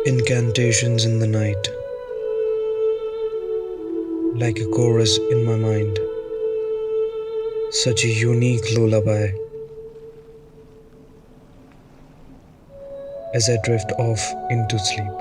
Incantations in the night, like a chorus in my mind, such a unique lullaby as I drift off into sleep.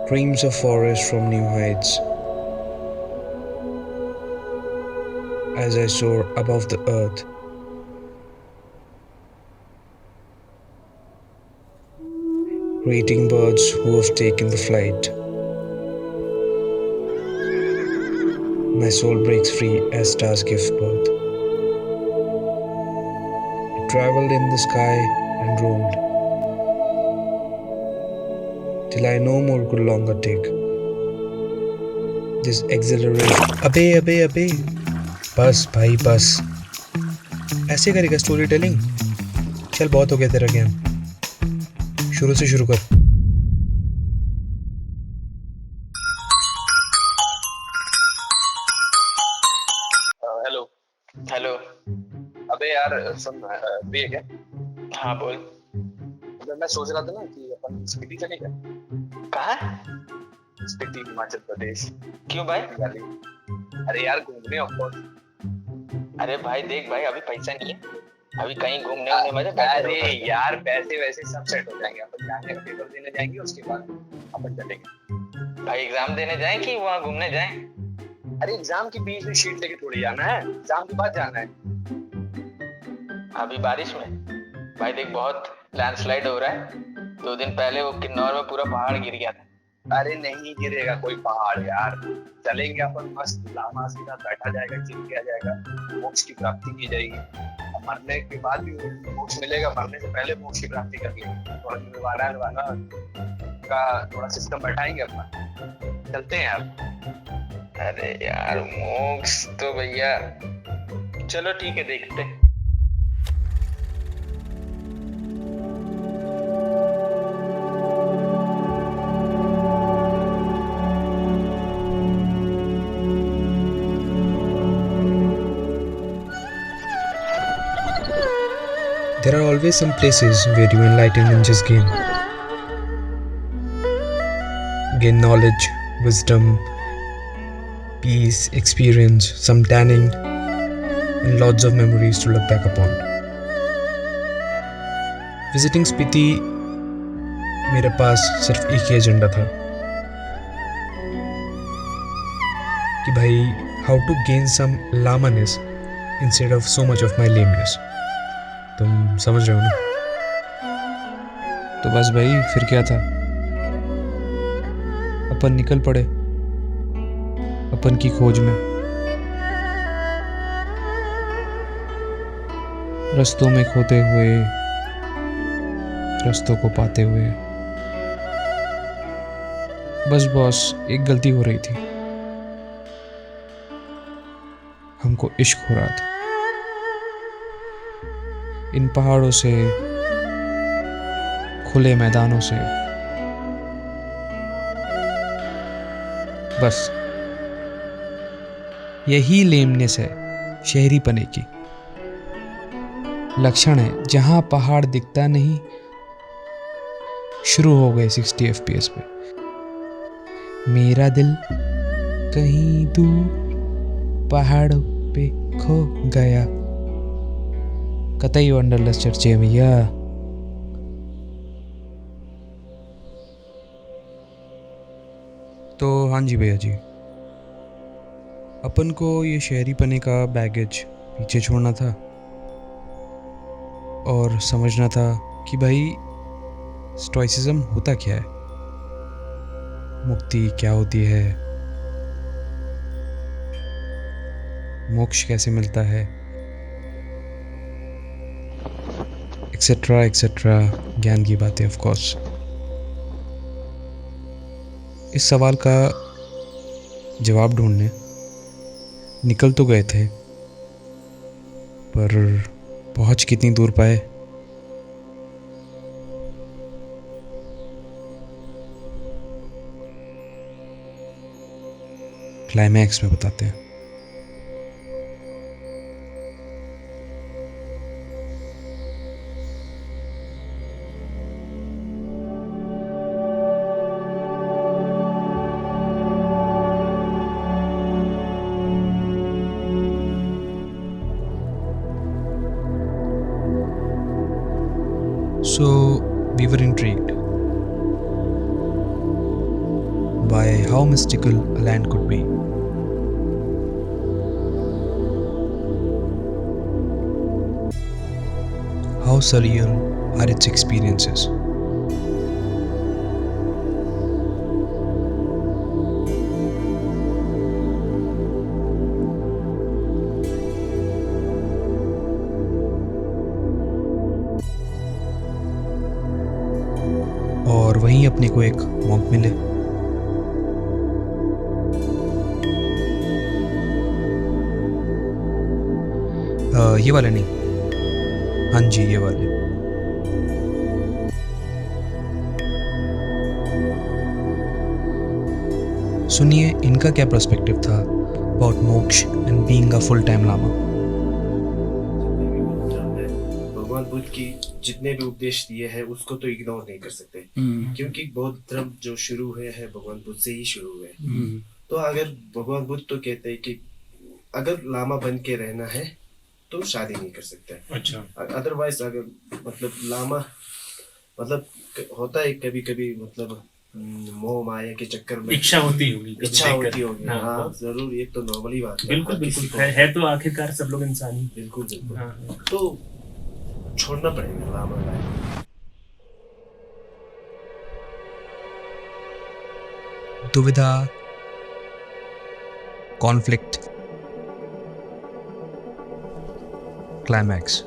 Dreams of forest from new heights as I soar above the earth, greeting birds who have taken the flight. My soul breaks free as stars give birth. It traveled in the sky and roamed till I no more could longer take this exhilaration. अबे बस भाई बस, ऐसे करेगा story telling? चल बहुत हो गया तेरा गेम, शुरू से शुरू कर। हेलो। हेलो। अबे यार सुन, भी है क्या? हाँ बोल। अबे मैं सोच रहा था ना कि अपन स्पीति चले क्या? कहाँ? स्पीति, हिमाचल प्रदेश। क्यों भाई? दिवाली। अरे यार घूमने ऑफ कोर्स। अरे भाई देख भाई, अभी पैसा नहीं है, अभी कहीं घूमने उमने मजा बैठे अरे रहो। यार पैसे वैसे सब सेट हो जाएंगे, अपन जाएंगे पेपर देने जाएंगे, उसके बाद अपन चलेंगे। भाई एग्जाम देने जाएं कि वहाँ घूमने जाएं? अरे एग्जाम के बीच में शीट लेके थोड़ी जाना है, एग्जाम के बाद जाना है। अभी बारिश में भाई देख बहुत लैंडस्लाइड हो रहा है। 2 दिन पहले वो किन्नौर में पूरा पहाड़ गिर गया था। अरे नहीं गिरेगा कोई पहाड़ यार, चलेंगे अपन मस्त, लामा सीधा बैठा जाएगा, चिल किया जाएगा, मोक्ष की प्राप्ति की जाएगी। अब मरने के बाद भी मोक्ष मिलेगा, मरने से पहले मोक्ष की प्राप्ति कर लेंगे। थोड़ा निर्वाणा का थोड़ा सिस्टम बैठाएंगे अपना, चलते हैं यार। अरे यार मोक्ष तो भैया, चलो ठीक है देखते हैं। There are always some places where you enlighten and just gain knowledge, wisdom, peace, experience, some tanning, and lots of memories to look back upon. Visiting Spiti मेरे पास सिर्फ एक ही एजेंडा था कि भाई how to gain some lamaness instead of so much of my lameness. तुम समझ रहे हो ना? तो बस भाई फिर क्या था, अपन निकल पड़े अपन की खोज में। रास्तों में खोते हुए, रास्तों को पाते हुए। बस बॉस एक गलती हो रही थी, हमको इश्क हो रहा था इन पहाड़ों से, खुले मैदानों से। बस यही लेमनेस है शहरी पने की, लक्षण है जहां पहाड़ दिखता नहीं, शुरू हो गए 60 FPS पे। मेरा दिल कहीं दूर पहाड़ों पे खो गया, कतई वंडरलस चर्चे में भैया। तो हाँ जी भैया जी, अपन को ये शहरी पने का बैगेज पीछे छोड़ना था और समझना था कि भाई स्टोइसिज्म होता क्या है, मुक्ति क्या होती है, मोक्ष कैसे मिलता है, एक्सेट्रा एक्सेट्रा, ज्ञान की बातें ऑफ कोर्स। इस सवाल का जवाब ढूंढने निकल तो गए थे, पर पहुंच कितनी दूर पाए? क्लाइमैक्स में बताते हैं। So we were intrigued by how mystical a land could be. How surreal are its experiences? और वहीं अपने को एक मॉन्क मिले। ये वाले नहीं, हाँ जी ये वाले। सुनिए इनका क्या पर्सपेक्टिव था about moksha and being a full time lama. भगवान बुद्ध की जितने भी उपदेश दिए हैं उसको तो इग्नोर नहीं कर सकते, क्योंकि बौद्ध धर्म जो शुरू हुए हैं भगवान बुद्ध से ही शुरू हुए। तो अगर भगवान बुद्ध तो कहते हैं कि अगर लामा बन के रहना है तो शादी नहीं कर सकते। अच्छा। अदरवाइज अगर मतलब लामा मतलब होता है कभी कभी मतलब मोह माया के चक्कर में इच्छा होती होगी, इच्छा होती होगी। हाँ, हाँ जरूर, ये तो नॉर्मली बात है। बिल्कुल हर किसी बिल्कुल को- है तो आखिरकार सब लोग इंसान ही। बिल्कुल बिल्कुल। हाँ, तो छोड़ना पड़ेगा लामा लाइफ। दुविधा, कॉन्फ्लिक्ट, क्लाइमैक्स।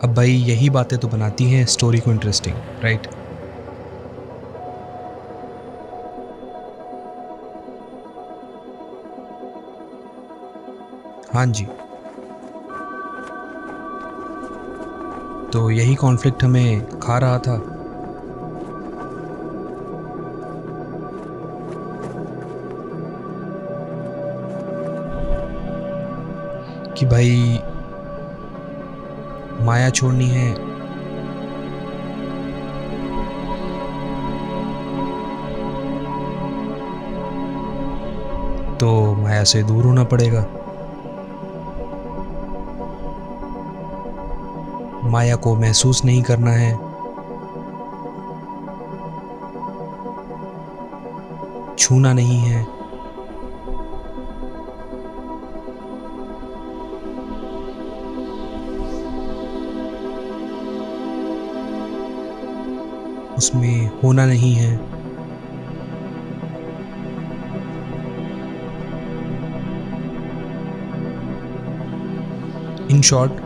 अब भाई यही बातें तो बनाती हैं स्टोरी को इंटरेस्टिंग, राइट? हाँ जी। तो यही कॉन्फ्लिक्ट हमें खा रहा था। कि भाई माया छोड़नी है तो माया से दूर होना पड़ेगा। माया को महसूस नहीं करना है, छूना नहीं है, उसमें होना नहीं है। इन शॉर्ट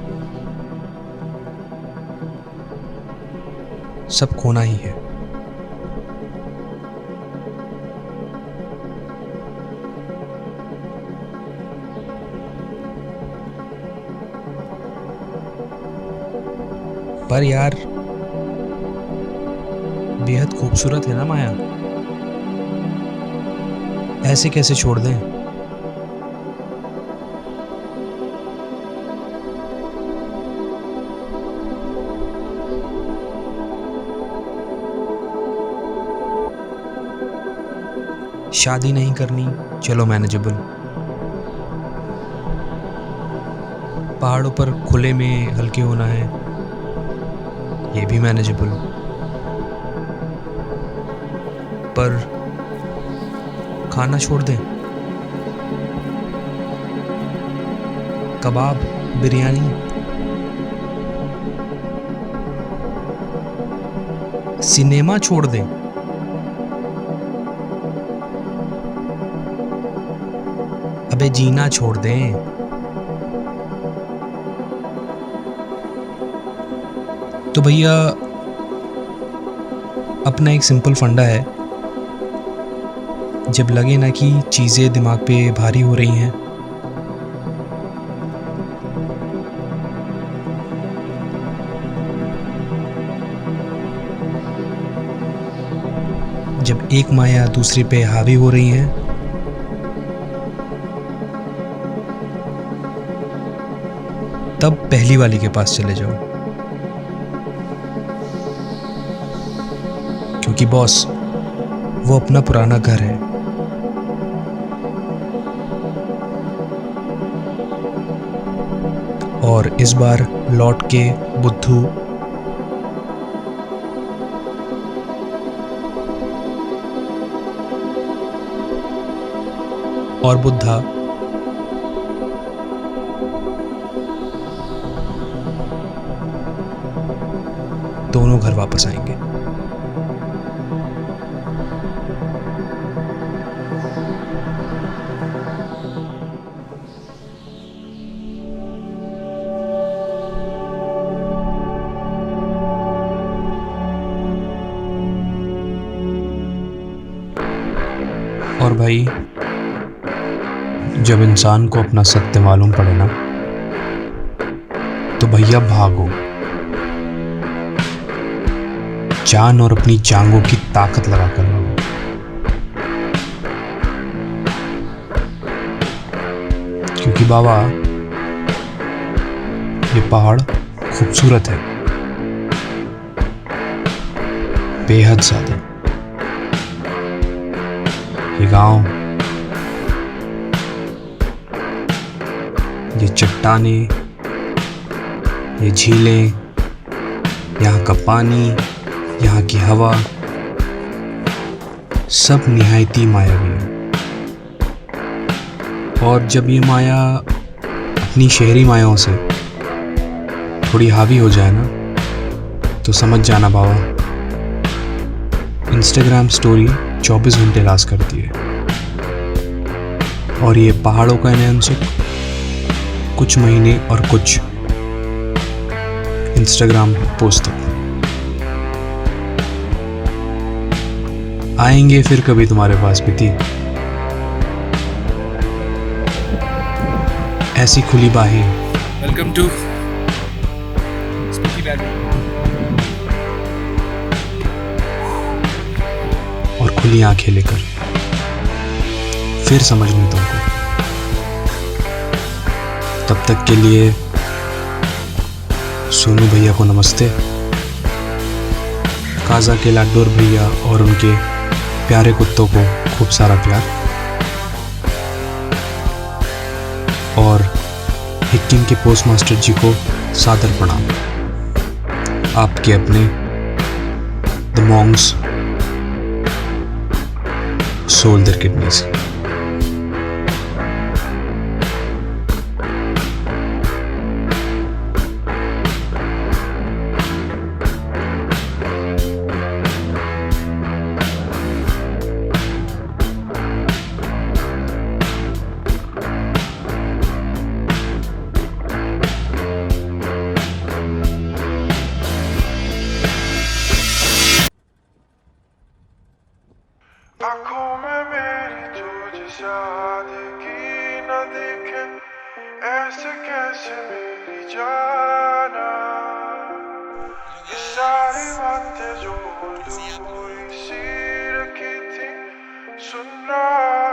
सब खोना ही है। पर यार बेहद खूबसूरत है ना माया, ऐसे कैसे छोड़ दें? शादी नहीं करनी, चलो मैनेजेबल। पहाड़ों पर खुले में हल्के होना है, ये भी मैनेजेबल। पर खाना छोड़ दें, कबाब, बिरयानी, सिनेमा छोड़ दें, अबे जीना छोड़ दें। तो भैया अपना एक सिंपल फंडा है, जब लगे ना कि चीज़ें दिमाग पे भारी हो रही हैं, जब एक माया दूसरे पे हावी हो रही है, तब पहली वाली के पास चले जाओ, क्योंकि बॉस वो अपना पुराना घर है। और इस बार लौट के बुद्धू और बुद्धा दोनों घर वापस आएंगे। और भाई, जब इंसान को अपना सत्य मालूम पड़े ना, तो भैया भागो। जान और अपनी जांघों की ताकत लगा कर भागो। क्योंकि बाबा, ये पहाड़ खूबसूरत है, बेहद ज्यादा। ये गांव, ये चट्टानें, ये झीलें, यहाँ का पानी, यहाँ की हवा, सब निहायती मायावी है। और जब ये माया अपनी शहरी मायाओं से थोड़ी हावी हो जाए ना, तो समझ जाना बाबा, इंस्टाग्राम स्टोरी 24 घंटे लास्ट करती है। और ये पहाड़ों का नयन सुख कुछ महीने और कुछ इंस्टाग्राम पोस्ट तक। आएंगे फिर कभी तुम्हारे पास भी थी ऐसी खुली बाहें। Welcome to Speaky Valley. और खुली आंखें लेकर फिर समझ लूं तुमको। तब तक के लिए सोनू भैया को नमस्ते, काजा के लाडोर भैया और उनके प्यारे कुत्तों को खूब सारा प्यार, और हिक्किम के पोस्टमास्टर जी को सादर प्रणाम। आपके अपने the Monks sold there kidneys. आँखों में मेरी तुझ सादगी न दिखे, ऐसे कैसे मेरी जाना। ये सारी बातें जो अधूरी सी रखी थी, सुन रहा